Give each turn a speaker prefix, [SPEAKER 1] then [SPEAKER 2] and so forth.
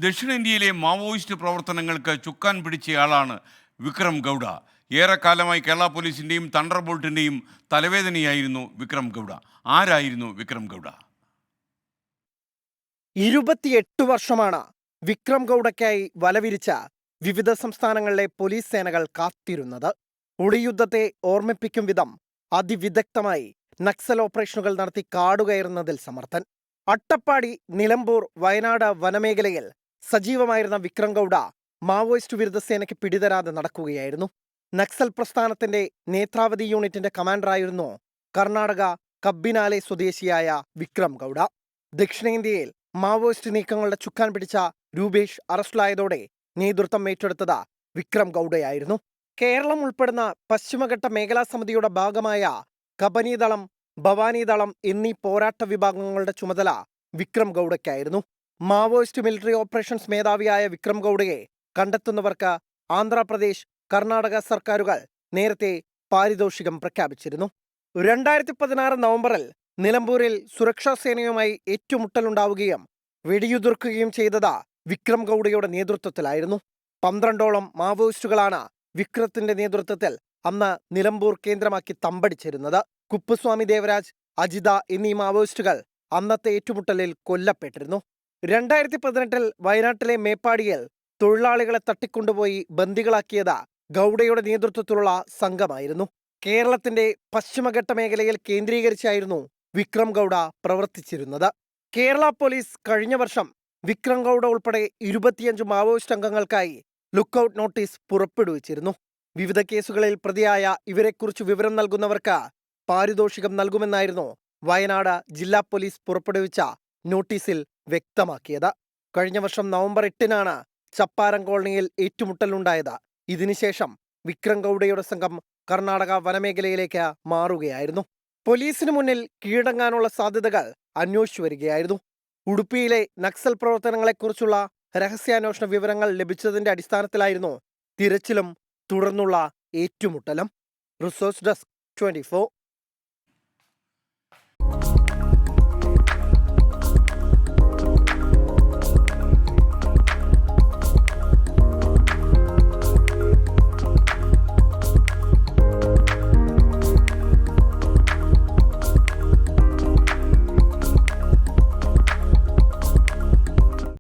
[SPEAKER 1] ദക്ഷിണേന്ത്യയിലെ മാവോയിസ്റ്റ് പ്രവർത്തനങ്ങൾക്ക് ചുക്കാൻ പിടിച്ചയാളാണ് വിക്രം ഗൗഡ. ഏറെക്കാലമായി കേരള പോലീസിന്റെയും തണ്ടർബോൾട്ടിന്റെയും തലവേദനയായിരുന്നു വിക്രം ഗൗഡ. ആരായിരുന്നു വിക്രം ഗൗഡ?
[SPEAKER 2] 28 വർഷമാണ് വിക്രം ഗൗഡയ്ക്കായി വലവിരിച്ച വിവിധ സംസ്ഥാനങ്ങളിലെ പോലീസ് സേനകൾ കാത്തിരുന്നത്. ഒളിയുദ്ധത്തെ ഓർമ്മിപ്പിക്കും വിധം അതിവിദഗ്ധമായി നക്സൽ ഓപ്പറേഷനുകൾ നടത്തി കാടുകയറുന്നതിൽ സമർത്ഥൻ. അട്ടപ്പാടി, നിലമ്പൂർ, വയനാട് വനമേഖലയിൽ സജീവമായിരുന്ന വിക്രം ഗൗഡ മാവോയിസ്റ്റ് വിരുദ്ധ സേനയ്ക്ക് പിടിതരാതെ നടക്കുകയായിരുന്നു. നക്സൽ പ്രസ്ഥാനത്തിന്റെ നേത്രാവതി യൂണിറ്റിന്റെ കമാൻഡറായിരുന്നു കർണാടക കബ്ബിനാലെ സ്വദേശിയായ വിക്രം ഗൗഡ. ദക്ഷിണേന്ത്യയിൽ മാവോയിസ്റ്റ് നീക്കങ്ങളുടെ ചുക്കാൻ പിടിച്ച രൂപേഷ് അറസ്റ്റിലായതോടെ നേതൃത്വം ഏറ്റെടുത്തത് വിക്രം ഗൗഡയായിരുന്നു. കേരളം ഉൾപ്പെടുന്ന പശ്ചിമഘട്ട മേഖലാ സമിതിയുടെ ഭാഗമായ കബനിദളം, ഭവാനിദളം എന്നീ പോരാട്ട വിഭാഗങ്ങളുടെ ചുമതല വിക്രം ഗൗഡയ്ക്കായിരുന്നു. മാവോയിസ്റ്റ് മിലിറ്ററി ഓപ്പറേഷൻസ് മേധാവിയായ വിക്രം ഗൗഡയെ കണ്ടെത്തുന്നവർക്ക് ആന്ധ്രാപ്രദേശ്, കർണാടക സർക്കാരുകൾ നേരത്തെ പാരിതോഷികം പ്രഖ്യാപിച്ചിരുന്നു. 2016 നവംബറിൽ നിലമ്പൂരിൽ സുരക്ഷാ സേനയുമായി ഏറ്റുമുട്ടലുണ്ടാവുകയും വെടിയുതിർക്കുകയും ചെയ്തത് വിക്രം ഗൗഡയുടെ നേതൃത്വത്തിലായിരുന്നു. 12ഓളം മാവോയിസ്റ്റുകളാണ് വിക്രത്തിന്റെ നേതൃത്വത്തിൽ അന്ന് നിലമ്പൂർ കേന്ദ്രമാക്കി തമ്പടിച്ചിരുന്നത്. കുപ്പുസ്വാമി ദേവരാജ്, അജിത എന്നീ മാവോയിസ്റ്റുകൾ അന്നത്തെ ഏറ്റുമുട്ടലിൽ കൊല്ലപ്പെട്ടിരുന്നു. 2018 വയനാട്ടിലെ മേപ്പാടിയിൽ തൊഴിലാളികളെ തട്ടിക്കൊണ്ടുപോയി ബന്ദികളാക്കിയത് ഗൗഡയുടെ നേതൃത്വത്തിലുള്ള സംഘമായിരുന്നു. കേരളത്തിന്റെ പശ്ചിമഘട്ട മേഖലയിൽ കേന്ദ്രീകരിച്ചായിരുന്നു വിക്രം ഗൗഡ പ്രവർത്തിച്ചിരുന്നത്. കേരള പോലീസ് കഴിഞ്ഞ വർഷം വിക്രം ഗൗഡ ഉൾപ്പെടെ 25 മാവോയിസ്റ്റ് അംഗങ്ങൾക്കായി ലുക്കൌട്ട് നോട്ടീസ് പുറപ്പെടുവിച്ചിരുന്നു. വിവിധ കേസുകളിൽ പ്രതിയായ ഇവരെക്കുറിച്ച് വിവരം നൽകുന്നവർക്ക് പാരിതോഷികം നൽകുമെന്നായിരുന്നു വയനാട് ജില്ലാ പോലീസ് പുറപ്പെടുവിച്ച നോട്ടീസിൽ വ്യക്തമാക്കിയത്. കഴിഞ്ഞ വർഷം നവംബർ 8-നാണ് ചപ്പാരം കോളനിയിൽ ഏറ്റുമുട്ടലുണ്ടായത്. ഇതിനുശേഷം വിക്രം ഗൗഡയുടെ സംഘം കർണാടക വനമേഖലയിലേക്ക് മാറുകയായിരുന്നു. പോലീസിന് മുന്നിൽ കീഴടങ്ങാനുള്ള സാധ്യതകൾ അന്വേഷിച്ചു വരികയായിരുന്നു. ഉടുപ്പിയിലെ നക്സൽ പ്രവർത്തനങ്ങളെക്കുറിച്ചുള്ള രഹസ്യാന്വേഷണ വിവരങ്ങൾ ലഭിച്ചതിന്റെ അടിസ്ഥാനത്തിലായിരുന്നു തിരച്ചിലും തുടർന്നുള്ള ഏറ്റുമുട്ടലും. Resource desk 24.